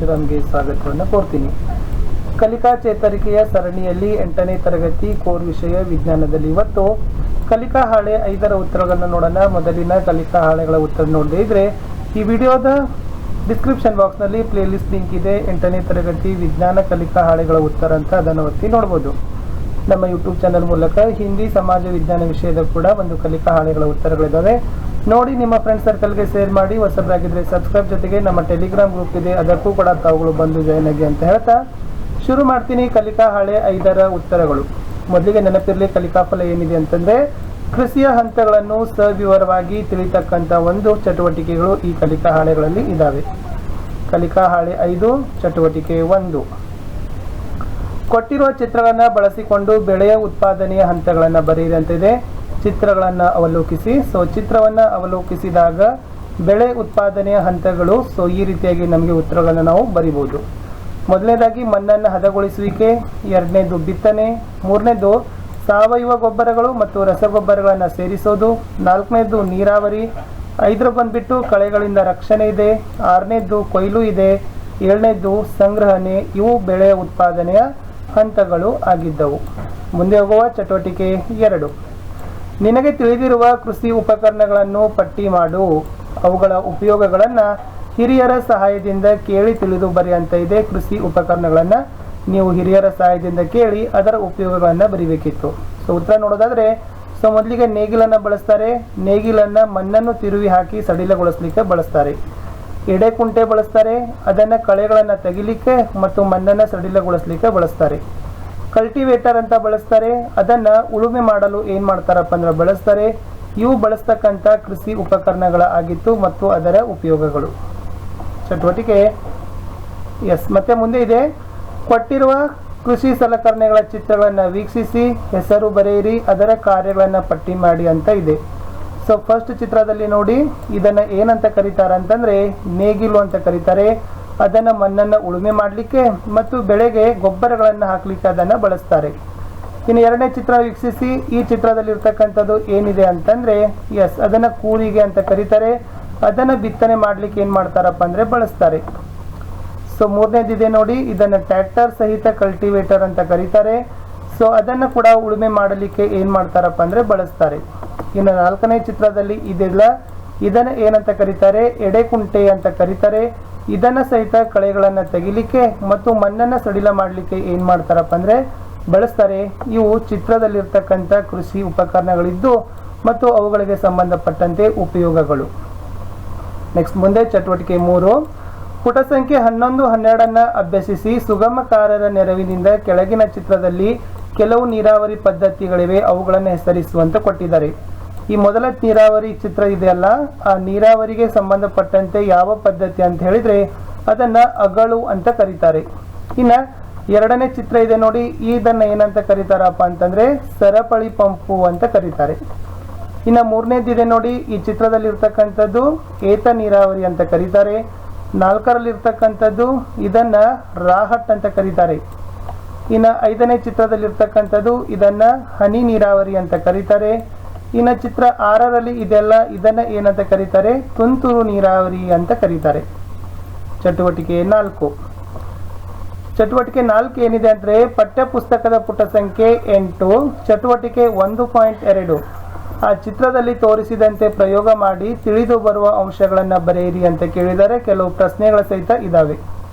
ಪರಶುರಾಮ್ಗೆ ಸ್ವಾಗತವನ್ನು ಕೋರ್ತೀನಿ. ಕಲಿಕಾ ಚೇತರಿಕೆಯ ಸರಣಿಯಲ್ಲಿ 8ನೇ ತರಗತಿ ಕೋರ್ ವಿಷಯ ವಿಜ್ಞಾನದಲ್ಲಿ ಇವತ್ತು ಕಲಿಕಾ ಹಾಳೆ 5ರ ಉತ್ತರಗಳನ್ನು ನೋಡೋಣ. ಮೊದಲಿನ ಕಲಿಕಾ ಹಾಳೆಗಳ ಉತ್ತರ ನೋಡದೇ ಇದ್ರೆ ಈ ವಿಡಿಯೋದ ಡಿಸ್ಕ್ರಿಪ್ಷನ್ ಬಾಕ್ಸ್ನಲ್ಲಿ ಪ್ಲೇ ಲಿಸ್ಟ್ ಲಿಂಕ್ ಇದೆ. 8ನೇ ತರಗತಿ ವಿಜ್ಞಾನ ಕಲಿಕಾ ಹಾಳೆಗಳ ಉತ್ತರ ಅಂತ ಅದನ್ನು ಒತ್ತಿ ನೋಡ್ಬೋದು. ನಮ್ಮ ಯೂಟ್ಯೂಬ್ ಚಾನಲ್ ಮೂಲಕ ಹಿಂದಿ ಸಮಾಜ ವಿಜ್ಞಾನ ವಿಷಯದ ಕೂಡ ಒಂದು ಕಲಿಕಾ ಹಾಳೆಗಳ ಉತ್ತರಗಳಿದ್ದಾವೆ. ನೋಡಿ, ನಿಮ್ಮ ಫ್ರೆಂಡ್ ಸರ್ಕಲ್ಗೆ ಶೇರ್ ಮಾಡಿ. ಹೊಸಬರಾಗಿದ್ದರೆ ಸಬ್ಸ್ಕ್ರೈಬ್, ಜೊತೆಗೆ ನಮ್ಮ ಟೆಲಿಗ್ರಾಮ್ ಗ್ರೂಪ್ ಇದೆ, ಅದಕ್ಕೂ ಕೂಡ ತಾವುಗಳು ಬಂದು ಜಾಯ್ನ್ ಆಗಿ ಅಂತ ಹೇಳ್ತಾ ಶುರು ಮಾಡ್ತೀನಿ. ಕಲಿಕಾ ಹಾಳೆ 5ರ ಉತ್ತರಗಳು. ಮೊದಲಿಗೆ ನೆನಪಿರಲಿ, ಕಲಿಕಾಫಲ ಏನಿದೆ ಅಂತಂದರೆ ಕೃಷಿಯ ಹಂತಗಳನ್ನು ಸವಿವರವಾಗಿ ತಿಳಿತಕ್ಕಂಥ ಒಂದು ಚಟುವಟಿಕೆಗಳು ಈ ಕಲಿಕಾ ಹಾಳೆಗಳಲ್ಲಿ ಇದ್ದಾವೆ. ಕಲಿಕಾ ಹಾಳೆ 5 ಚಟುವಟಿಕೆ 1. ಕೊಟ್ಟಿರುವ ಚಿತ್ರಗಳನ್ನು ಬಳಸಿಕೊಂಡು ಬೆಳೆಯ ಉತ್ಪಾದನೆಯ ಹಂತಗಳನ್ನು ಬರೆಯಿರಿ ಅಂತ ಇದೆ. ಚಿತ್ರಗಳನ್ನು ಅವಲೋಕಿಸಿ. ಚಿತ್ರವನ್ನು ಅವಲೋಕಿಸಿದಾಗ ಬೆಳೆ ಉತ್ಪಾದನೆಯ ಹಂತಗಳು ಈ ರೀತಿಯಾಗಿ ನಮಗೆ ಉತ್ತರಗಳನ್ನು ನಾವು ಬರಿಬೋದು. ಮೊದಲನೇದಾಗಿ ಮಣ್ಣನ್ನು ಹದಗೊಳಿಸುವಿಕೆ, 2ನೇದು ಬಿತ್ತನೆ, 3ನೇದು ಸಾವಯವ ಗೊಬ್ಬರಗಳು ಮತ್ತು ರಸಗೊಬ್ಬರಗಳನ್ನು ಸೇರಿಸೋದು, 4ನೇದು ನೀರಾವರಿ, 5 ಬಂದ್ಬಿಟ್ಟು ಕಳೆಗಳಿಂದ ರಕ್ಷಣೆ ಇದೆ, 6ನೇದು ಕೊಯ್ಲು ಇದೆ, 7ನೇದು ಸಂಗ್ರಹಣೆ. ಇವು ಬೆಳೆಯ ಉತ್ಪಾದನೆಯ ಹಂತಗಳು ಆಗಿದ್ದವು. ಮುಂದೆ ಹೋಗುವ ಚಟುವಟಿಕೆ 2. ನಿನಗೆ ತಿಳಿದಿರುವ ಕೃಷಿ ಉಪಕರಣಗಳನ್ನು ಪಟ್ಟಿ ಮಾಡು. ಅವುಗಳ ಉಪಯೋಗಗಳನ್ನು ಹಿರಿಯರ ಸಹಾಯದಿಂದ ಕೇಳಿ ತಿಳಿದು ಬರಿ ಅಂತ ಇದೆ. ಕೃಷಿ ಉಪಕರಣಗಳನ್ನು ನೀವು ಹಿರಿಯರ ಸಹಾಯದಿಂದ ಕೇಳಿ ಅದರ ಉಪಯೋಗಗಳನ್ನು ಬರಿಬೇಕಿತ್ತು. ಉತ್ತರ ನೋಡೋದಾದರೆ ಮೊದಲಿಗೆ ನೇಗಿಲನ್ನು ಬಳಸ್ತಾರೆ. ನೇಗಿಲನ್ನು ಮಣ್ಣನ್ನು ತಿರುವಿ ಹಾಕಿ ಸಡಿಲಗೊಳಿಸಲಿಕ್ಕೆ ಬಳಸ್ತಾರೆ. ಎಡೆಕುಂಟೆ ಬಳಸ್ತಾರೆ. ಅದನ್ನು ಕಳೆಗಳನ್ನು ತೆಗಿಲಿಕ್ಕೆ ಮತ್ತು ಮಣ್ಣನ್ನು ಸಡಿಲಗೊಳಿಸಲಿಕ್ಕೆ ಬಳಸ್ತಾರೆ. ಕಲ್ಟಿವೇಟರ್ ಅಂತ ಬಳಸ್ತಾರೆ. ಅದನ್ನು ಉಳುಮೆ ಮಾಡಲು ಏನು ಮಾಡ್ತಾರಪ್ಪ ಅಂದ್ರೆ ಬಳಸ್ತಾರೆ. ಇವು ಬಳಸ್ತಕ್ಕಂಥ ಕೃಷಿ ಉಪಕರಣಗಳ ಆಗಿತ್ತು ಮತ್ತು ಅದರ ಉಪಯೋಗಗಳು. ಚಟುವಟಿಕೆ ಮತ್ತೆ ಮುಂದೆ ಇದೆ. ಕೊಟ್ಟಿರುವ ಕೃಷಿ ಸಲಕರಣೆಗಳ ಚಿತ್ರಗಳನ್ನು ವೀಕ್ಷಿಸಿ ಹೆಸರು ಬರೆಯಿರಿ, ಅದರ ಕಾರ್ಯಗಳನ್ನು ಪಟ್ಟಿ ಮಾಡಿ ಅಂತ ಇದೆ. ಫಸ್ಟ್ ಚಿತ್ರದಲ್ಲಿ ನೋಡಿ, ಇದನ್ನು ಏನಂತ ಕರೀತಾರೆ ಅಂತಂದರೆ ನೇಗಿಲು ಅಂತ ಕರೀತಾರೆ. ಅದನ್ನು ಮಣ್ಣನ್ನು ಉಳುಮೆ ಮಾಡಲಿಕ್ಕೆ ಮತ್ತು ಬೆಳೆಗೆ ಗೊಬ್ಬರಗಳನ್ನು ಹಾಕಲಿಕ್ಕೆ ಅದನ್ನು ಬಳಸ್ತಾರೆ. ಇನ್ನು 2ನೇ ಚಿತ್ರ ವೀಕ್ಷಿಸಿ. ಈ ಚಿತ್ರದಲ್ಲಿ ಇರ್ತಕ್ಕಂಥದ್ದು ಏನಿದೆ ಅಂತಂದರೆ ಅದನ್ನು ಕೂರಿಗೆ ಅಂತ ಕರೀತಾರೆ. ಅದನ್ನು ಬಿತ್ತನೆ ಮಾಡಲಿಕ್ಕೆ ಏನು ಮಾಡ್ತಾರಪ್ಪ ಅಂದರೆ ಬಳಸ್ತಾರೆ. 3ನೇದಿದೆ ನೋಡಿ, ಇದನ್ನು ಟ್ರ್ಯಾಕ್ಟರ್ ಸಹಿತ ಕಲ್ಟಿವೇಟರ್ ಅಂತ ಕರೀತಾರೆ. ಅದನ್ನು ಕೂಡ ಉಳುಮೆ ಮಾಡಲಿಕ್ಕೆ ಏನು ಮಾಡ್ತಾರಪ್ಪ ಅಂದರೆ ಬಳಸ್ತಾರೆ. ಇನ್ನು 4ನೇ ಚಿತ್ರದಲ್ಲಿ ಇದೆಲ್ಲ, ಇದನ್ನು ಏನಂತ ಕರೀತಾರೆ, ಎಡೆಕುಂಟೆ ಅಂತ ಕರೀತಾರೆ. ಇದನ್ನು ಸಹಿತ ಕಳೆಗಳನ್ನು ತೆಗಿಲಿಕ್ಕೆ ಮತ್ತು ಮಣ್ಣನ್ನು ಸಡಿಲ ಮಾಡಲಿಕ್ಕೆ ಏನು ಮಾಡ್ತಾರಪ್ಪ ಅಂದರೆ ಬಳಸ್ತಾರೆ. ಇವು ಚಿತ್ರದಲ್ಲಿರ್ತಕ್ಕಂಥ ಕೃಷಿ ಉಪಕರಣಗಳಿದ್ದು ಮತ್ತು ಅವುಗಳಿಗೆ ಸಂಬಂಧಪಟ್ಟಂತೆ ಉಪಯೋಗಗಳು. ನೆಕ್ಸ್ಟ್ ಮುಂದೆ ಚಟುವಟಿಕೆ 3. ಪುಟ ಸಂಖ್ಯೆ 11, 12 ಅಭ್ಯಸಿಸಿ. ಸುಗಮಕಾರರ ನೆರವಿನಿಂದ ಕೆಳಗಿನ ಚಿತ್ರದಲ್ಲಿ ಕೆಲವು ನೀರಾವರಿ ಪದ್ಧತಿಗಳಿವೆ, ಅವುಗಳನ್ನು ಹೆಸರಿಸುವಂತ ಕೊಟ್ಟಿದ್ದಾರೆ. ಈ ಮೊದಲ ನೀರಾವರಿ ಚಿತ್ರ ಇದೆಯಲ್ಲ, ಆ ನೀರಾವರಿಗೆ ಸಂಬಂಧಪಟ್ಟಂತೆ ಯಾವ ಪದ್ಧತಿ ಅಂತ ಹೇಳಿದ್ರೆ ಅದನ್ನ ಅಗಳು ಅಂತ ಕರೀತಾರೆ. ಇನ್ನು 2ನೇ ಚಿತ್ರ ಇದೆ ನೋಡಿ, ಇದನ್ನ ಏನಂತ ಕರೀತಾರಪ್ಪ ಅಂತಂದ್ರೆ ಸರಪಳಿ ಪಂಪು ಅಂತ ಕರೀತಾರೆ. ಇನ್ನು 3ನೇದಿದೆ ನೋಡಿ, ಈ ಚಿತ್ರದಲ್ಲಿ ಇರ್ತಕ್ಕಂಥದ್ದು ಏತ ನೀರಾವರಿ ಅಂತ ಕರೀತಾರೆ. 4ರಲ್ಲಿರ್ತಕ್ಕಂಥದ್ದು ಇದನ್ನ ರಾಹಟ್ ಅಂತ ಕರೀತಾರೆ. ಇನ್ನು 5ನೇ ಚಿತ್ರದಲ್ಲಿರ್ತಕ್ಕಂಥದ್ದು ಇದನ್ನ ಹನಿ ನೀರಾವರಿ ಅಂತ ಕರೀತಾರೆ. ಇನ್ನು ಚಿತ್ರ 6ರಲ್ಲಿ ಇದೆಲ್ಲ, ಇದನ್ನ ಏನಂತ ಕರೀತಾರೆ, ತುಂತುರು ನೀರಾವರಿ ಅಂತ ಕರೀತಾರೆ. ಚಟುವಟಿಕೆ 4. ಚಟುವಟಿಕೆ 4 ಏನಿದೆ ಅಂದರೆ ಪಠ್ಯ ಪುಸ್ತಕದ ಪುಟ ಸಂಖ್ಯೆ 8, ಚಟುವಟಿಕೆ 1.2. ಆ ಚಿತ್ರದಲ್ಲಿ ತೋರಿಸಿದಂತೆ ಪ್ರಯೋಗ ಮಾಡಿ ತಿಳಿದು ಬರುವ ಅಂಶಗಳನ್ನು ಬರೆಯಿರಿ ಅಂತ ಕೇಳಿದರೆ ಕೆಲವು ಪ್ರಶ್ನೆಗಳ ಸಹಿತ ಇದ್ದಾವೆ.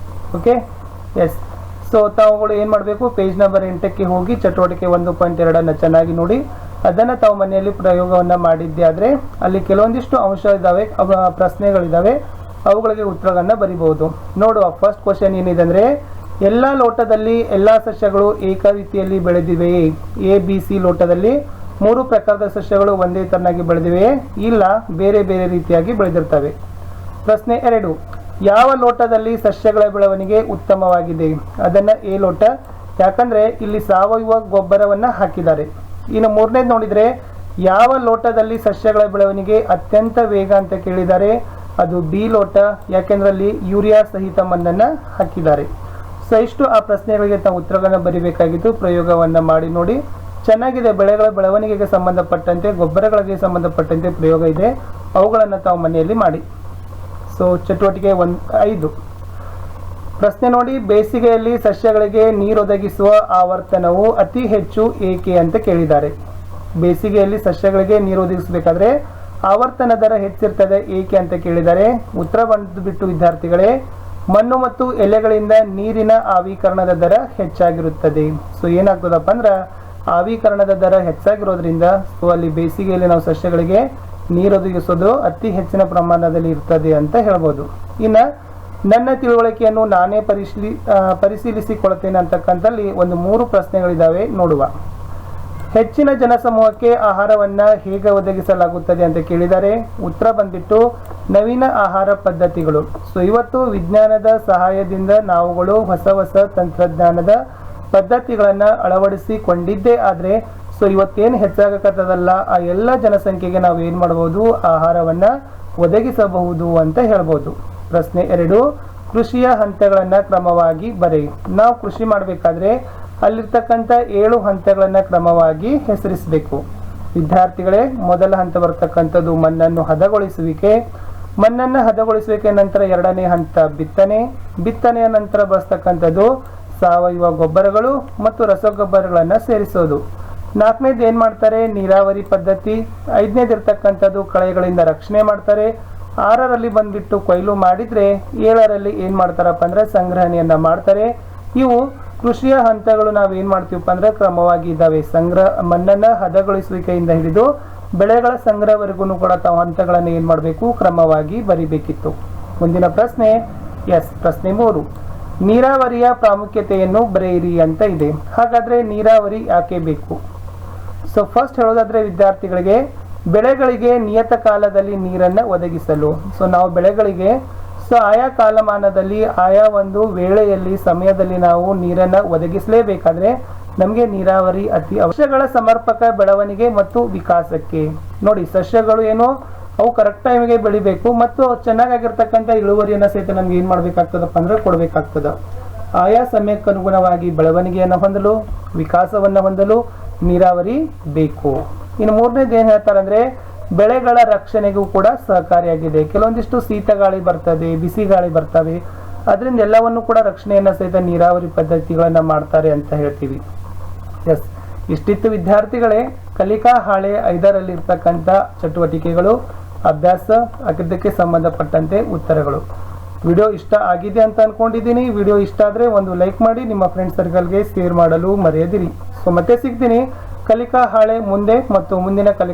ಓಕೆ, ತಾವುಗಳು ಏನು ಮಾಡಬೇಕು, ಪೇಜ್ ನಂಬರ್ 8ಕ್ಕೆ ಹೋಗಿ ಚಟುವಟಿಕೆ 1.2 ಚೆನ್ನಾಗಿ ನೋಡಿ. ಅದನ್ನು ತಾವು ಮನೆಯಲ್ಲಿ ಪ್ರಯೋಗವನ್ನು ಮಾಡಿದ್ದೆ ಆದರೆ ಅಲ್ಲಿ ಕೆಲವೊಂದಿಷ್ಟು ಅಂಶ ಇದ್ದಾವೆ, ಪ್ರಶ್ನೆಗಳಿದ್ದಾವೆ, ಅವುಗಳಿಗೆ ಉತ್ತರಗಳನ್ನು ಬರಿಬಹುದು. ನೋಡುವ ಫಸ್ಟ್ ಕ್ವಶನ್ ಏನಿದೆ ಅಂದರೆ, ಎಲ್ಲ ಲೋಟದಲ್ಲಿ ಎಲ್ಲ ಸಸ್ಯಗಳು ಏಕ ರೀತಿಯಲ್ಲಿ ಬೆಳೆದಿವೆಯೇ? ABC ಲೋಟದಲ್ಲಿ 3 ಪ್ರಕಾರದ ಸಸ್ಯಗಳು ಒಂದೇ ತರನಾಗಿ ಬೆಳೆದಿವೆಯೇ? ಇಲ್ಲ, ಬೇರೆ ಬೇರೆ ರೀತಿಯಾಗಿ ಬೆಳೆದಿರ್ತವೆ. ಪ್ರಶ್ನೆ 2. ಯಾವ ಲೋಟದಲ್ಲಿ ಸಸ್ಯಗಳ ಬೆಳವಣಿಗೆ ಉತ್ತಮವಾಗಿದೆ? ಅದನ್ನು A ಲೋಟ, ಯಾಕಂದರೆ ಇಲ್ಲಿ ಸಾವಯವ ಗೊಬ್ಬರವನ್ನು ಹಾಕಿದ್ದಾರೆ. ಇನ್ನು 3ನೇದು ನೋಡಿದರೆ ಯಾವ ಲೋಟದಲ್ಲಿ ಸಸ್ಯಗಳ ಬೆಳವಣಿಗೆ ಅತ್ಯಂತ ವೇಗ ಅಂತ ಕೇಳಿದ್ದಾರೆ? ಅದು B ಲೋಟ, ಯಾಕೆಂದ್ರೆ ಅಲ್ಲಿ ಯೂರಿಯಾ ಸಹಿತ ಮಣ್ಣನ್ನು ಹಾಕಿದ್ದಾರೆ. ಇಷ್ಟು ಆ ಪ್ರಶ್ನೆಗಳಿಗೆ ತಾವು ಉತ್ತರಗಳನ್ನು ಬರೀಬೇಕಾಗಿತ್ತು. ಪ್ರಯೋಗವನ್ನು ಮಾಡಿ ನೋಡಿ, ಚೆನ್ನಾಗಿದೆ. ಬೆಳೆಗಳ ಬೆಳವಣಿಗೆಗೆ ಸಂಬಂಧಪಟ್ಟಂತೆ, ಗೊಬ್ಬರಗಳಿಗೆ ಸಂಬಂಧಪಟ್ಟಂತೆ ಪ್ರಯೋಗ ಇದೆ, ಅವುಗಳನ್ನು ತಾವು ಮನೆಯಲ್ಲಿ ಮಾಡಿ. ಚಟುವಟಿಕೆ 5. ಪ್ರಶ್ನೆ ನೋಡಿ, ಬೇಸಿಗೆಯಲ್ಲಿ ಸಸ್ಯಗಳಿಗೆ ನೀರೊದಗಿಸುವ ಆವರ್ತನವು ಅತಿ ಹೆಚ್ಚು ಏಕೆ ಅಂತ ಕೇಳಿದ್ದಾರೆ. ಬೇಸಿಗೆಯಲ್ಲಿ ಸಸ್ಯಗಳಿಗೆ ನೀರು ಒದಗಿಸಬೇಕಾದ್ರೆ ಆವರ್ತನ ದರ ಹೆಚ್ಚಿರ್ತದೆ ಏಕೆ ಅಂತ ಕೇಳಿದ್ದಾರೆ. ಉತ್ತರ ಬಂದುಬಿಟ್ಟು ವಿದ್ಯಾರ್ಥಿಗಳೇ, ಮಣ್ಣು ಮತ್ತು ಎಲೆಗಳಿಂದ ನೀರಿನ ಆವಿಕರಣದ ದರ ಹೆಚ್ಚಾಗಿರುತ್ತದೆ. ಸೊ ಏನಾಗ್ತದಪ್ಪ ಅಂದ್ರೆ ಆವಿಕರಣದ ದರ ಹೆಚ್ಚಾಗಿರೋದ್ರಿಂದ ಸೊ ಅಲ್ಲಿ ಬೇಸಿಗೆಯಲ್ಲಿ ನಾವು ಸಸ್ಯಗಳಿಗೆ ನೀರೊದಗಿಸೋದು ಅತಿ ಹೆಚ್ಚಿನ ಪ್ರಮಾಣದಲ್ಲಿ ಇರ್ತದೆ ಅಂತ ಹೇಳ್ಬೋದು. ಇನ್ನು ನನ್ನ ತಿಳುವಳಿಕೆಯನ್ನು ನಾನೇ ಪರಿಶೀಲಿಸಿಕೊಳ್ತೇನೆ ಅಂತಕ್ಕಂಥಲ್ಲಿ ಒಂದು 3 ಪ್ರಶ್ನೆಗಳಿದ್ದಾವೆ, ನೋಡುವ. ಹೆಚ್ಚಿನ ಜನಸಮೂಹಕ್ಕೆ ಆಹಾರವನ್ನು ಹೇಗೆ ಒದಗಿಸಲಾಗುತ್ತದೆ ಅಂತ ಕೇಳಿದ್ದಾರೆ. ಉತ್ತರ ಬಂದ್ಬಿಟ್ಟು ನವೀನ ಆಹಾರ ಪದ್ಧತಿಗಳು. ಸೊ ಇವತ್ತು ವಿಜ್ಞಾನದ ಸಹಾಯದಿಂದ ನಾವುಗಳು ಹೊಸ ಹೊಸ ತಂತ್ರಜ್ಞಾನದ ಪದ್ಧತಿಗಳನ್ನು ಅಳವಡಿಸಿಕೊಂಡಿದ್ದೇ ಆದರೆ ಸೊ ಇವತ್ತೇನು ಹೆಚ್ಚಾಗತ್ತದಲ್ಲ ಆ ಎಲ್ಲ ಜನಸಂಖ್ಯೆಗೆ ನಾವು ಏನು ಮಾಡ್ಬೋದು, ಆಹಾರವನ್ನು ಒದಗಿಸಬಹುದು ಅಂತ ಹೇಳ್ಬೋದು. ಪ್ರಶ್ನೆ 2, ಕೃಷಿಯ ಹಂತಗಳನ್ನು ಕ್ರಮವಾಗಿ ಬರೆಯಿ. ನಾವು ಕೃಷಿ ಮಾಡಬೇಕಾದ್ರೆ ಅಲ್ಲಿರ್ತಕ್ಕಂಥ 7 ಹಂತಗಳನ್ನು ಕ್ರಮವಾಗಿ ಹೆಸರಿಸಬೇಕು. ವಿದ್ಯಾರ್ಥಿಗಳೇ, ಮೊದಲ ಹಂತ ಬರ್ತಕ್ಕಂಥದ್ದು ಮಣ್ಣನ್ನು ಹದಗೊಳಿಸುವಿಕೆ. ಮಣ್ಣನ್ನು ಹದಗೊಳಿಸುವಿಕೆ ನಂತರ 2ನೇ ಹಂತ ಬಿತ್ತನೆಯ ನಂತರ ಬಳಸ್ತಕ್ಕಂಥದ್ದು ಸಾವಯವ ಗೊಬ್ಬರಗಳು ಮತ್ತು ರಸಗೊಬ್ಬರಗಳನ್ನು ಸೇರಿಸೋದು. 4ನೇದು ಏನು ಮಾಡ್ತಾರೆ, ನೀರಾವರಿ ಪದ್ಧತಿ. 5ನೇದು ಇರ್ತಕ್ಕಂಥದ್ದು ಕಳೆಗಳಿಂದ ರಕ್ಷಣೆ ಮಾಡ್ತಾರೆ. 6ರಲ್ಲಿ ಬಂದ್ಬಿಟ್ಟು ಕೊಯ್ಲು ಮಾಡಿದರೆ 7ರಲ್ಲಿ ಏನು ಮಾಡ್ತಾರಪ್ಪ ಅಂದ್ರೆ ಸಂಗ್ರಹಣೆಯನ್ನು ಮಾಡ್ತಾರೆ. ಇವು ಕೃಷಿಯ ಹಂತಗಳು ನಾವು ಏನು ಮಾಡ್ತೀವಪ್ಪ ಅಂದ್ರೆ ಕ್ರಮವಾಗಿ ಇದ್ದಾವೆ. ಮಣ್ಣನ್ನು ಹದಗೊಳಿಸುವಿಕೆಯಿಂದ ಹಿಡಿದು ಬೆಳೆಗಳ ಸಂಗ್ರಹವರೆಗೂ ಕೂಡ ತಾವು ಹಂತಗಳನ್ನು ಏನು ಮಾಡಬೇಕು, ಕ್ರಮವಾಗಿ ಬರಿಬೇಕಿತ್ತು. ಮುಂದಿನ ಪ್ರಶ್ನೆ ಪ್ರಶ್ನೆ 3, ನೀರಾವರಿಯ ಪ್ರಾಮುಖ್ಯತೆಯನ್ನು ಬರೆಯಿರಿ ಅಂತ ಇದೆ. ಹಾಗಾದ್ರೆ ನೀರಾವರಿ ಯಾಕೆ ಬೇಕು? ಸೊ ಫಸ್ಟ್ ಹೇಳೋದಾದ್ರೆ ವಿದ್ಯಾರ್ಥಿಗಳಿಗೆ, ಬೆಳೆಗಳಿಗೆ ನಿಯತ ಕಾಲದಲ್ಲಿ ನೀರನ್ನು ಒದಗಿಸಲು. ಸೊ ನಾವು ಬೆಳೆಗಳಿಗೆ ಸೊ ಆಯಾ ಕಾಲಮಾನದಲ್ಲಿ ಆಯಾ ಒಂದು ವೇಳೆಯಲ್ಲಿ ಸಮಯದಲ್ಲಿ ನಾವು ನೀರನ್ನು ಒದಗಿಸಲೇಬೇಕಾದ್ರೆ ನಮಗೆ ನೀರಾವರಿ ಅತಿ ಸಸ್ಯಗಳ ಸಮರ್ಪಕ ಬೆಳವಣಿಗೆ ಮತ್ತು ವಿಕಾಸಕ್ಕೆ. ನೋಡಿ, ಸಸ್ಯಗಳು ಏನು ಅವು ಕರೆಕ್ಟ್ ಟೈಮಿಗೆ ಬೆಳಿಬೇಕು ಮತ್ತು ಚೆನ್ನಾಗಿರ್ತಕ್ಕಂಥ ಇಳುವರಿಯನ್ನು ಸಹಿತ ನಮ್ಗೆ ಏನು ಮಾಡಬೇಕಾಗ್ತದಪ್ಪ ಅಂದ್ರೆ ಕೊಡಬೇಕಾಗ್ತದ. ಆಯಾ ಸಮಯಕ್ಕೆ ಅನುಗುಣವಾಗಿ ಬೆಳವಣಿಗೆಯನ್ನು ಹೊಂದಲು, ವಿಕಾಸವನ್ನು ಹೊಂದಲು ನೀರಾವರಿ ಬೇಕು. ಇನ್ನು 3ನೇದು ಏನು ಹೇಳ್ತಾರೆ ಅಂದ್ರೆ ಬೆಳೆಗಳ ರಕ್ಷಣೆಗೂ ಕೂಡ ಸಹಕಾರಿಯಾಗಿದೆ. ಕೆಲವೊಂದಿಷ್ಟು ಶೀತ ಗಾಳಿ ಬರ್ತದೆ, ಬಿಸಿ ಗಾಳಿ ಬರ್ತವೆ, ಅದರಿಂದ ಎಲ್ಲವನ್ನು ಕೂಡ ರಕ್ಷಣೆಯನ್ನು ಸಹಿತ ನೀರಾವರಿ ಪದ್ಧತಿಗಳನ್ನು ಮಾಡ್ತಾರೆ ಅಂತ ಹೇಳ್ತೀವಿ. ಇಷ್ಟಿತ್ತು ವಿದ್ಯಾರ್ಥಿಗಳೇ ಕಲಿಕಾ ಹಾಳೆ 5ರಲ್ಲಿ ಇರ್ತಕ್ಕಂಥ ಚಟುವಟಿಕೆಗಳು, ಅಭ್ಯಾಸ, ಅದಕ್ಕೆ ಸಂಬಂಧಪಟ್ಟಂತೆ ಉತ್ತರಗಳು. ವಿಡಿಯೋ ಇಷ್ಟ ಆಗಿದೆ ಅಂತ ಅನ್ಕೊಂಡಿದ್ದೀನಿ. ವಿಡಿಯೋ ಇಷ್ಟ ಆದರೆ ಒಂದು ಲೈಕ್ ಮಾಡಿ, ನಿಮ್ಮ ಫ್ರೆಂಡ್ ಸರ್ಕಲ್ಗೆ ಶೇರ್ ಮಾಡಲು ಮರೆಯದಿರಿ. ಸೊ ಮತ್ತೆ ಸಿಗ್ತೀನಿ ಕಲಿಕಾ ಹಾಳೆ ಮುಂದೆ ಮತ್ತು ಮುಂದಿನ